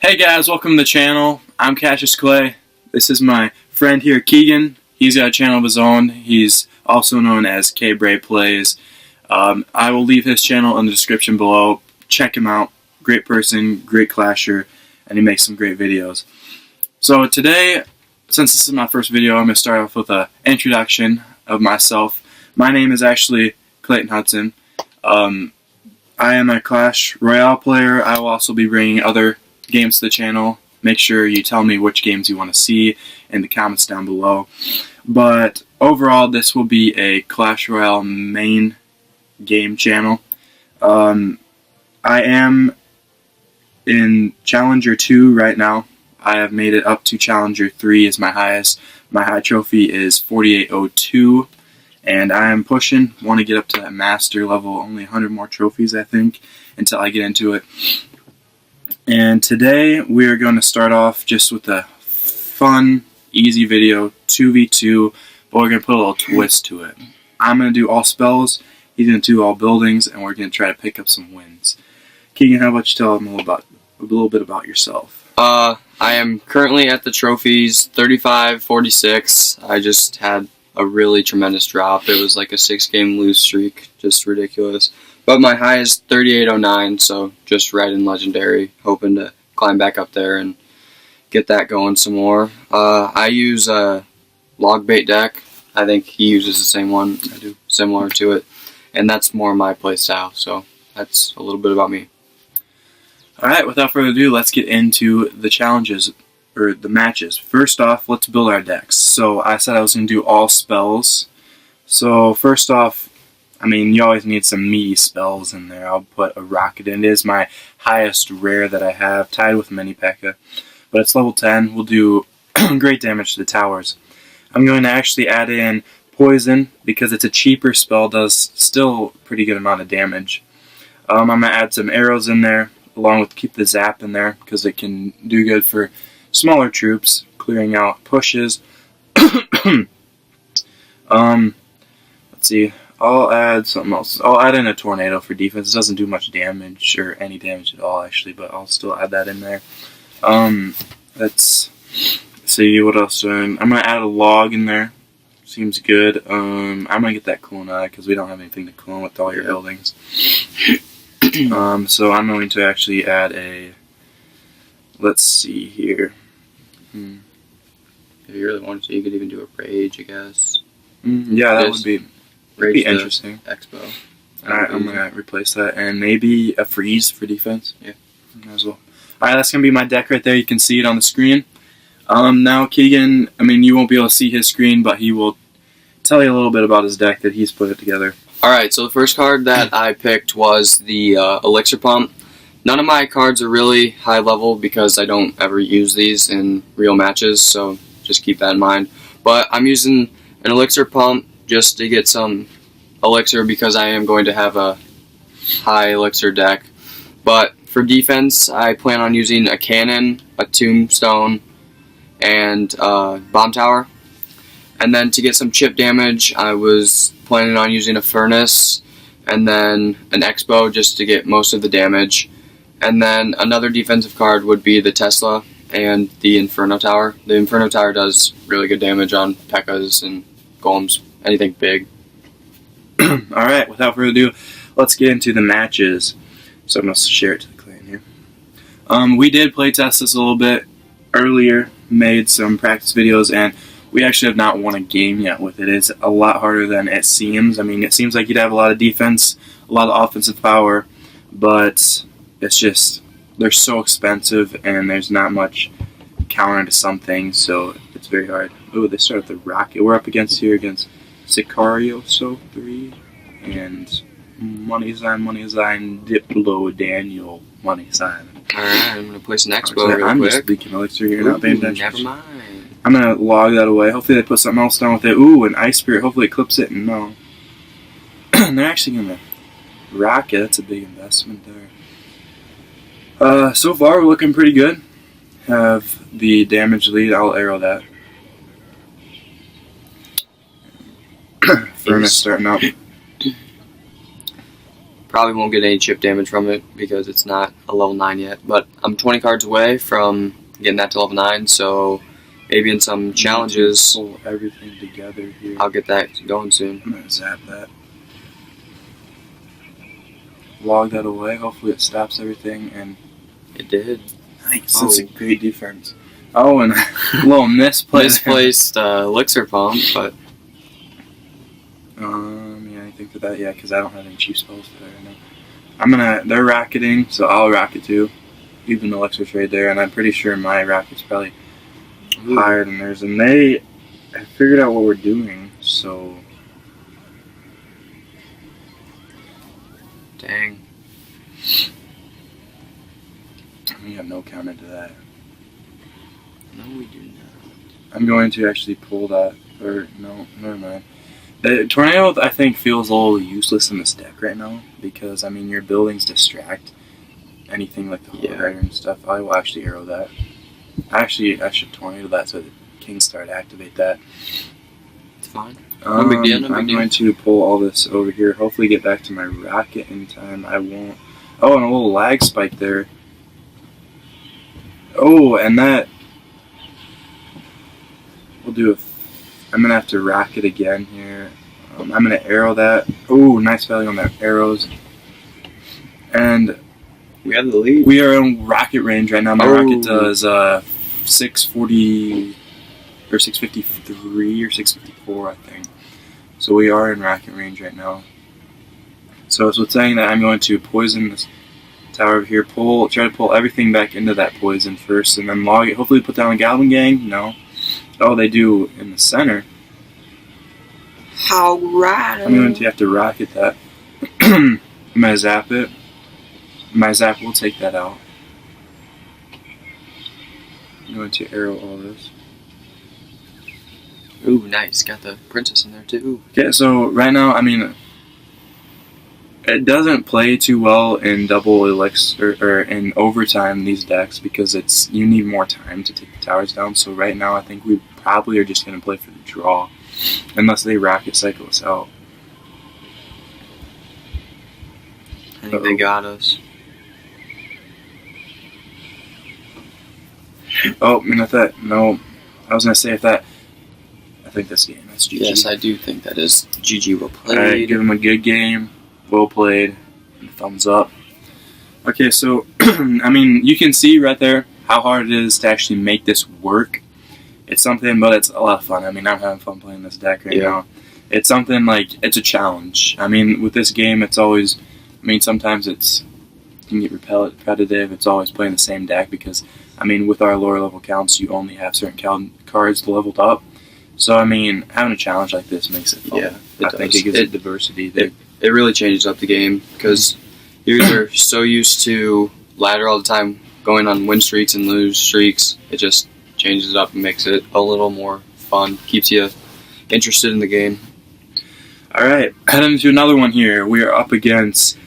Hey guys, welcome to the channel. I'm Cassius Clay. This is my friend here, Keegan. He's got a channel of his own. He's also known as Kbray Plays. I will leave his channel in the description below. Check him out. Great person, great clasher, and he makes some great videos. So today, since this is my first video, I'm going to start off with an introduction of myself. My name is actually Clayton Hudson. I am a Clash Royale player. I will also be bringing other games to the channel. Make sure you tell me which games you want to see in the comments down below. But overall, this will be a Clash Royale main game channel. I am in Challenger 2 right now. I have made it up to Challenger 3 is my highest. My high trophy is 4802. And I am pushing, want to get up to that master level, only 100 more trophies I think, until I get into it. And today we are going to start off just with a fun, easy video, 2v2, but we're going to put a little twist to it. I'm going to do all spells, he's going to do all buildings, and we're going to try to pick up some wins. Keegan, how about you tell them a little bit about yourself? I am currently at the trophies 35-46. I just had a really tremendous drop. It was like a 6-game lose streak, just ridiculous. But my high is 3809, so just right in legendary, hoping to climb back up there and get that going some more. I use a log bait deck. I think he uses the same one. I do, similar to it, and that's more my play style. So that's a little bit about me. All right, without further ado, let's get into the challenges or the matches. First off, let's build our decks. So I said I was going to do all spells. So first off, I mean, you always need some meaty spells in there. I'll put a rocket in. It is my highest rare that I have, tied with Mini P.E.K.K.A. But it's level 10. We'll do great damage to the towers. I'm going to actually add in poison because it's a cheaper spell, does still a pretty good amount of damage. I'm going to add some arrows in there, along with keep the zap in there because it can do good for smaller troops, clearing out pushes. Let's see. I'll add something else. I'll add in a tornado for defense. It doesn't do much damage, or any damage at all, actually, but I'll still add that in there. Let's see what else. I'm going to add a log in there. Seems good. I'm going to get that clone out because we don't have anything to clone with all your buildings. So I'm going to actually add a... Let's see here. If you really wanted to, you could even do a rage, I guess. Yeah, that would be interesting. Expo. Alright, I'm going to replace that. And maybe a freeze for defense. Yeah. As well. Alright, that's going to be my deck right there. You can see it on the screen. Now, Keegan, I mean, you won't be able to see his screen, but he will tell you a little bit about his deck that he's put it together. Alright, so the first card that I picked was the Elixir Pump. None of my cards are really high level because I don't ever use these in real matches, so just keep that in mind. But I'm using an Elixir Pump just to get some elixir because I am going to have a high elixir deck. But for defense, I plan on using a cannon, a tombstone, and a bomb tower. And then to get some chip damage, I was planning on using a furnace and then an expo just to get most of the damage. And then another defensive card would be the Tesla and the Inferno Tower. The Inferno Tower does really good damage on P.E.K.K.A.s and golems, anything big. Alright, without further ado, let's get into the matches. So I'm going to share it to the clan here. We did play test this a little bit earlier, made some practice videos, and we actually have not won a game yet with it. It's a lot harder than it seems. I mean, it seems like you'd have a lot of defense, a lot of offensive power, but it's just, they're so expensive and there's not much counter to some things, so it's very hard. Oh, they start with the rocket. We're up against Sicario, so 3, and Money Sign, Diplo, Daniel, Money Sign. Alright, I'm going to place an expo real I'm quick. just leaking elixir here, not paying attention. Never mind. I'm going to log that away. Hopefully they put something else down with it. Ooh, an Ice Spirit. Hopefully it clips it. No. They're actually going to rock it. That's a big investment there. So far we're looking pretty good. Have the damage lead. I'll arrow that. Furnace starting up. Probably won't get any chip damage from it because it's not a level 9 yet. But I'm 20 cards away from getting that to level 9, so maybe in some challenges, pull everything together here. I'll get that going soon. I'm gonna zap that. Log that away. Hopefully it stops everything, and it did. Nice. That's a great defense. Oh, and a little misplaced elixir pump, but yeah, I think that yeah, because I don't have any cheap spells for that right now. They're racketing, so I'll racket too. Even the elixir trade there, and I'm pretty sure my racket's probably higher than theirs, and they have figured out what we're doing, so. Dang. We have no counter to that. No, we do not. I'm going to actually pull that, or no, never mind. The tornado, I think, feels a little useless in this deck right now, because, I mean, your buildings distract anything like the Rider and stuff. I will actually arrow that. I should tornado that so the King Star to activate that. It's fine. No big deal, I'm going to pull all this over here, hopefully get back to my rocket in time. I won't. Oh, and a little lag spike there. Oh, and that. We'll do I'm going to have to rack it again here. I'm going to arrow that. Oh, nice value on that arrows. And we have the lead. We are in rocket range right now. My rocket does 640 or 653 or 654, I think. So we are in rocket range right now. So it's saying that I'm going to poison this tower over here. Try to pull everything back into that poison first, and then log it. Hopefully put down a Goblin Gang. No. Oh, they do in the center. How right. I'm going to have to rocket that. I'm going to zap it. My zap will take that out. I'm going to arrow all this. Ooh, nice. Got the princess in there too. Okay, so right now, I mean, it doesn't play too well in double elixir or in overtime these decks because you need more time to take the towers down. So right now, I think we probably are just going to play for the draw, unless they rocket cycle us out. I think they got us. Oh, I mean, if that, no, I was going to say if that, I think this game, that's GG. Yes, I do think that is GG. Well played. Alright, give him a good game, well played, and thumbs up. Okay, so, I mean, you can see right there how hard it is to actually make this work. It's something, but it's a lot of fun. I mean, I'm having fun playing this deck right now. It's something like, it's a challenge. I mean, with this game, it's always, I mean, sometimes it can get repetitive. It's always playing the same deck because, I mean, with our lower level counts, you only have certain cards leveled up. So, I mean, having a challenge like this makes it fun. Yeah, I think it gives it diversity. It really changes up the game because you're so used to ladder all the time, going on win streaks and lose streaks. It just changes it up and makes it a little more fun. Keeps you interested in the game. All right, heading to another one here. We are up against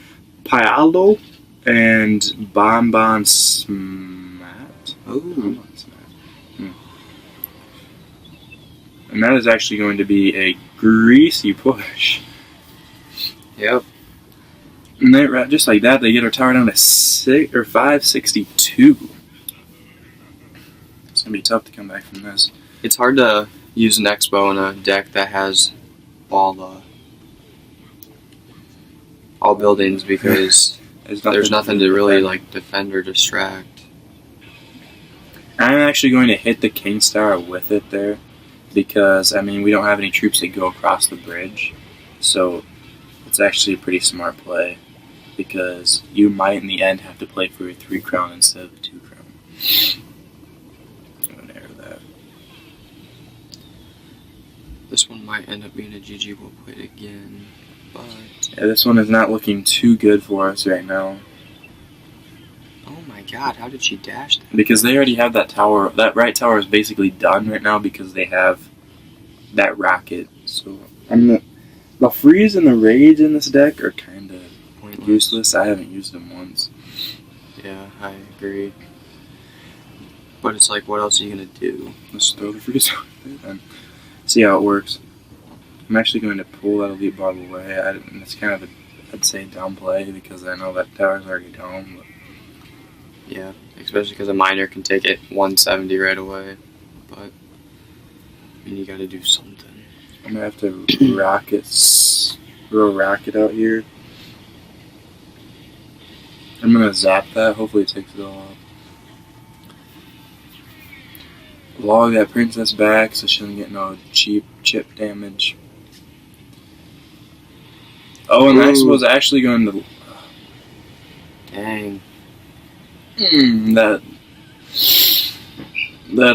Paolo and Bonbon Smat. Ooh. And that is actually going to be a greasy push. Yep. And they, just like that, they get our tower down to 562. It's going to be tough to come back from this. It's hard to use an Expo in a deck that has all buildings because there's nothing to really like defend or distract. I'm actually going to hit the King Star with it there. Because, I mean, we don't have any troops that go across the bridge. So, it's actually a pretty smart play. Because you might, in the end, have to play for a 3 crown instead of a 2 crown. I'm going to arrow that. This one might end up being a GG. We'll play it again. But yeah, this one is not looking too good for us right now. oh my god, how did she dash that? Because they already have that tower. That right tower is basically done right now because they have that rocket. So the freeze and the rage in this deck are kind of useless. I haven't used them once. Yeah, I agree. But it's like, what else are you gonna do? Let's throw the freeze out and see how it works. I'm actually going to pull that elite bottle away. It's kind of a I'd say downplay because I know that tower's already down. But Yeah, especially because a miner can take it 170 right away. But I mean, you got to do something. I'm gonna have to throw a rocket out here. I'm gonna zap that. Hopefully it takes it all out. Log that princess back so she doesn't get no cheap chip damage. Oh, and I was actually going to. Dang. That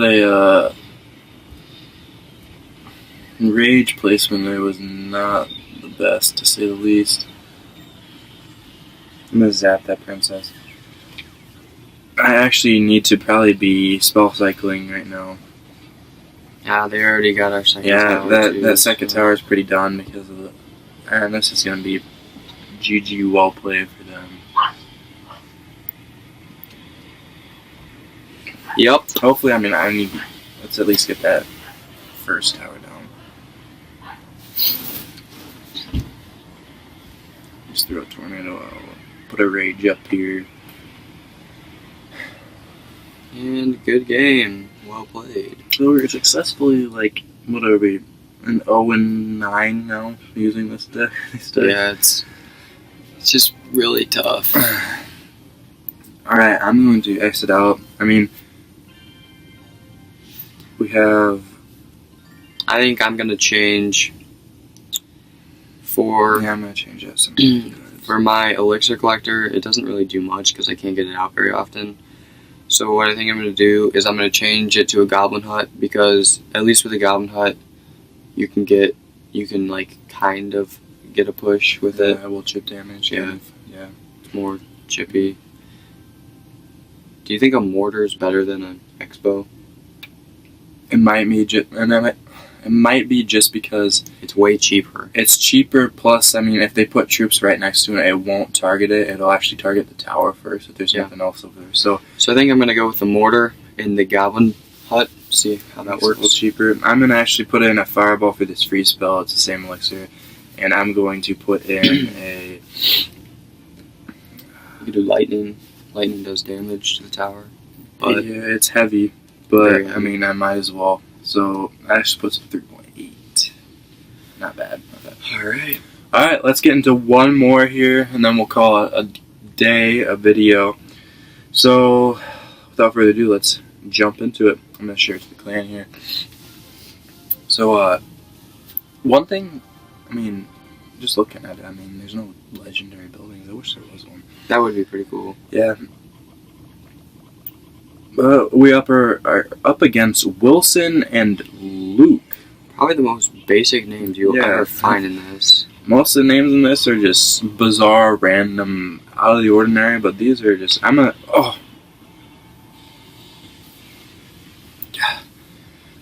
a rage placement there was not the best, to say the least. I'm gonna zap that princess. I actually need to probably be spell cycling right now. Yeah, they already got our second tower. Yeah, that second tower is pretty done because of the. And this is gonna be GG well played for them. Yep. Hopefully, let's at least get that first tower down. Just throw a tornado out. Put a rage up here. And good game. Well played. So we're successfully, what are we? An 0-9 now using this deck. Yeah, it's just really tough. Alright, I'm going to exit out. We have. I think I'm gonna change for. Yeah, I'm gonna change that. For my elixir collector, it doesn't really do much because I can't get it out very often. So what I think I'm gonna do is I'm gonna change it to a goblin hut because at least with a goblin hut, you can kind of get a push with it. Yeah, will chip damage. Yeah. Yeah. It's more chippy. Do you think a mortar is better than an expo? It might be just because It's way cheaper. it's cheaper. Plus, if they put troops right next to it, it won't target it. It'll actually target the tower first if there's nothing else over there. So I think I'm gonna go with the mortar in the goblin hut. See how that it's a little works. cheaper. I'm gonna actually put in a fireball for this free spell. It's the same elixir, and I'm going to put in a. You could do lightning. Lightning does damage to the tower. But Yeah, it's heavy, but Very heavy. I might as well. So I actually put some 3.8. Not bad. Alright, let's get into one more here, and then we'll call it a day, a video. So, without further ado, let's jump into it. I'm going to share it to the clan here. So, one thing, just looking at it, there's no legendary buildings. I wish there was one. that would be pretty cool. Yeah. We are up against Wilson and Luke. Probably the most basic names you'll ever find in this. Most of the names in this are just bizarre, random, out of the ordinary, but these are just. I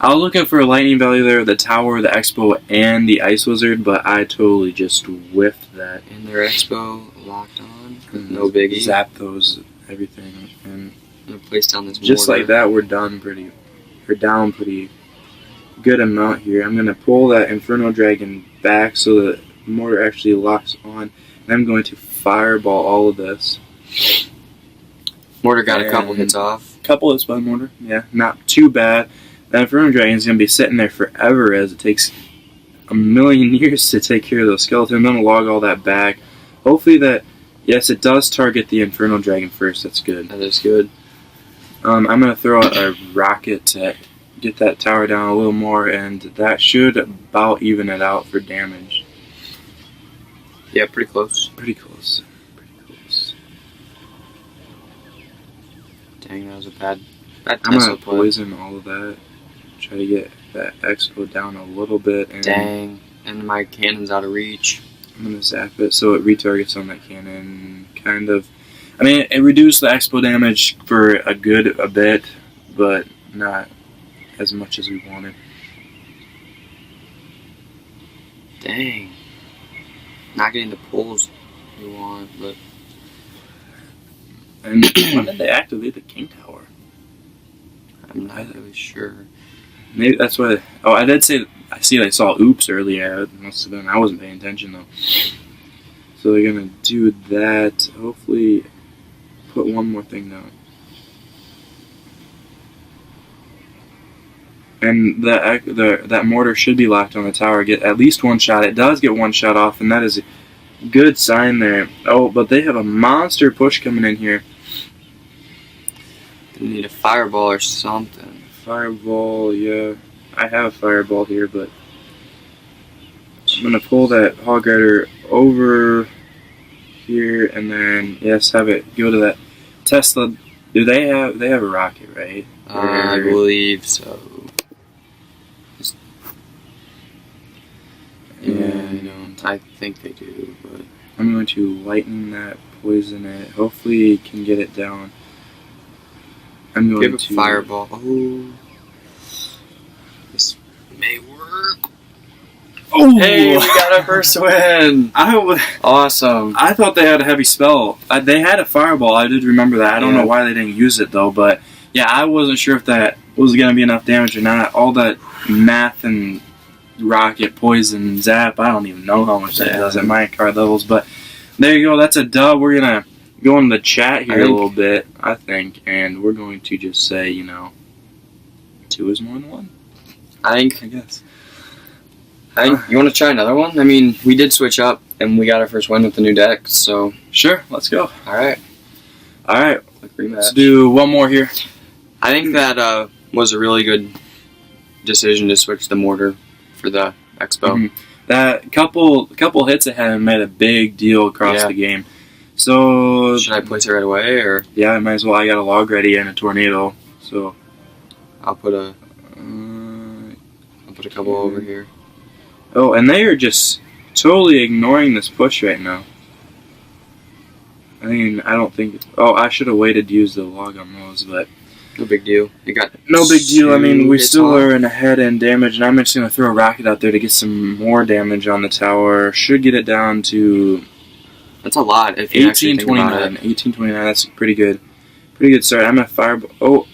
was looking for a lightning value there, the tower, the expo, and the ice wizard, but I totally just whiffed that. And their expo locked on. No biggie. Zap those, everything, and I'm gonna place down this just mortar. like that, we're down pretty good amount here. I'm gonna pull that Inferno Dragon back so that the mortar actually locks on, and I'm going to fireball all of this. Mortar got a couple hits off. Couple hits by the mortar, yeah, not too bad. That Inferno Dragon is gonna be sitting there forever, as it takes a million years to take care of those skeletons. I'm gonna log all that back. Hopefully that, yes, it does target the Inferno Dragon first. That's good. That is good. I'm going to throw a rocket to get that tower down a little more, and that should about even it out for damage. Yeah, pretty close. Pretty close. Dang, that was a bad I'm Tesla going to play. poison all of that. Try to get that expo down a little bit. And Dang. And my cannon's out of reach. I'm going to zap it so it retargets on that cannon. Kind of. It reduced the expo damage for a bit, but not as much as we wanted. Dang. Not getting the pulls you want, but... And when did they activate the King Tower? I'm not really sure. Maybe that's why... Oh, I did say... I saw oops earlier. It must have been... I wasn't paying attention, though. So they're gonna do that. Hopefully, put one more thing down. And that mortar should be locked on the tower. Get at least one shot. It does get one shot off, and that is a good sign there. Oh, but they have a monster push coming in here. They need a fireball or something. Fireball, yeah. I have a fireball here, but I'm gonna pull that hog rider over here, and then yes, have it go to that Tesla. Do they have a rocket, right? I believe so. I think they do, but I'm going to lightning that, poison it. Hopefully, can get it down. I'm going give a fireball. Oh, this may work. Oh, hey, we got our first win! Awesome. I thought they had a heavy spell. They had a fireball. I did remember that. I don't know why they didn't use it though, but yeah, I wasn't sure if that was going to be enough damage or not. All that math and rocket, poison, zap, I don't even know how much that does at my card levels, but there you go. That's a dub. We're going to go in the chat here a little bit, I think, and we're going to just say, 2 is more than 1. I guess. You want to try another one? I mean, we did switch up, and we got our first win with the new deck, so... Sure, let's go. Alright. Let's do one more here. I think that was a really good decision to switch the mortar for the Expo. Mm-hmm. That couple hits ahead made a big deal across the game. So should I place it right away, or? Yeah, I might as well. I got a log ready and a tornado, so I'll put a couple over here. Oh, and they are just totally ignoring this push right now. I mean, I don't think... Oh, I should have waited to use the log on those, but... No big deal. You got no big deal. I mean, we still are in ahead in damage, and I'm just going to throw a rocket out there to get some more damage on the tower. Should get it down to... That's a lot if you 1829. 1829, that's pretty good. Pretty good start. I'm going to fireball...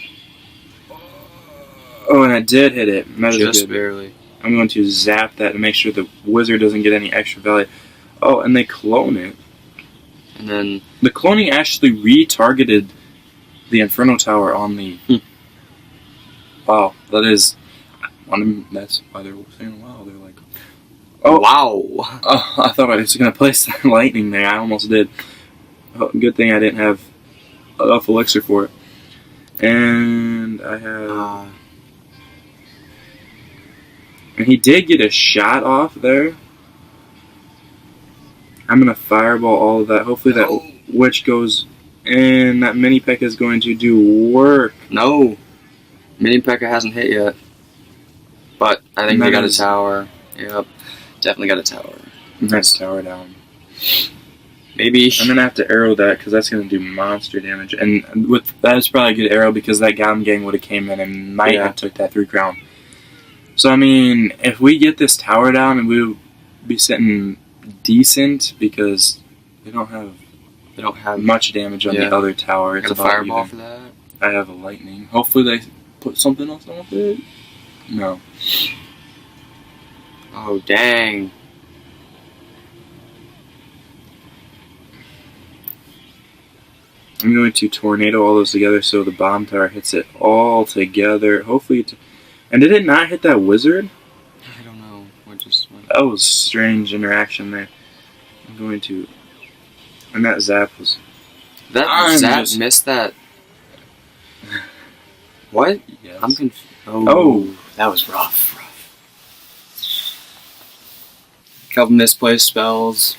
Oh, and I did hit it. That just good. Barely. I'm going to zap that to make sure the wizard doesn't get any extra value. Oh, and they clone it. And then... The cloning actually retargeted the Inferno Tower on the... Wow, that is... That's why they're saying wow. They're like... Oh, wow! Oh, I thought I was going to place that lightning there. I almost did. Oh, good thing I didn't have enough elixir for it. And I have... And he did get a shot off there. I'm going to fireball all of that. Hopefully that witch goes in. That mini P.E.K.K.A is going to do work. No. Mini P.E.K.K.A hasn't hit yet. But I think they got a tower. Yep. Definitely got a tower. Nice tower down. Maybe. I'm going to have to arrow that because that's going to do monster damage. And that is probably a good arrow because that Gom Gang would have came in and might have took that 3 crown. So, I mean, if we get this tower down, and we would be sitting decent because they don't have much damage on the other tower. It's a fireball for that. I have a lightning. Hopefully they put something else on it. No. Oh, dang. I'm going to tornado all those together so the bomb tower hits it all together. Hopefully and did it not hit that wizard? I don't know. That was strange interaction there. I'm going to... And that zap was... That zap missed that... What? Yes. I'm confused. Oh, that was rough. Couple misplaced spells.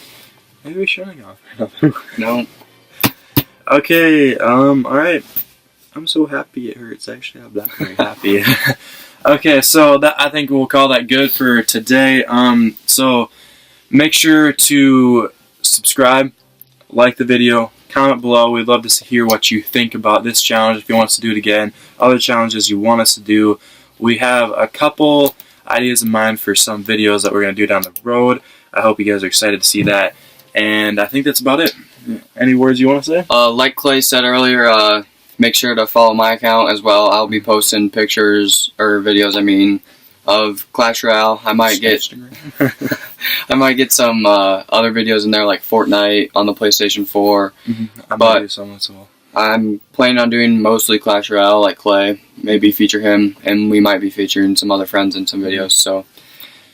Maybe we shouldn't have gone. No. Okay, alright. I'm so happy it hurts. Actually, I'm not very happy. Okay, so I think we'll call that good for today. So make sure to subscribe, like the video, comment below. We'd love to hear what you think about this challenge, if you want us to do it again, other challenges you want us to do. We have a couple ideas in mind for some videos that we're going to do down the road. I hope you guys are excited to see that. And I think that's about it. Any words you want to say? Like Clay said earlier, make sure to follow my account as well. I'll be posting pictures, or videos, I mean, of Clash Royale. I might get... I might get some other videos in there like Fortnite on the PlayStation 4. I might do some as well. I'm planning on doing mostly Clash Royale, like Clay. Maybe feature him, and we might be featuring some other friends in some videos. So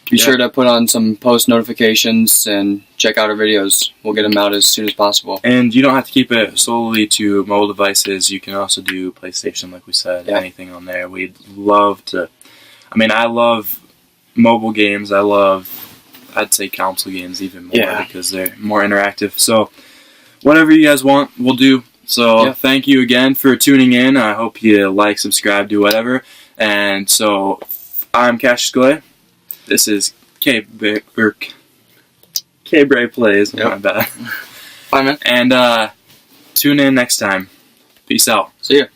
be sure to put on some post notifications and check out our videos. We'll get them out as soon as possible. And you don't have to keep it solely to mobile devices. You can also do PlayStation, like we said, anything on there. We'd love to. I mean, I love mobile games. I'd say console games even more because they're more interactive. So whatever you guys want, we'll do. So thank you again for tuning in. I hope you like, subscribe, do whatever. And so I'm Cassius Clay. This is Kbray Plays. My bad. Bye, man. And tune in next time. Peace out. See ya.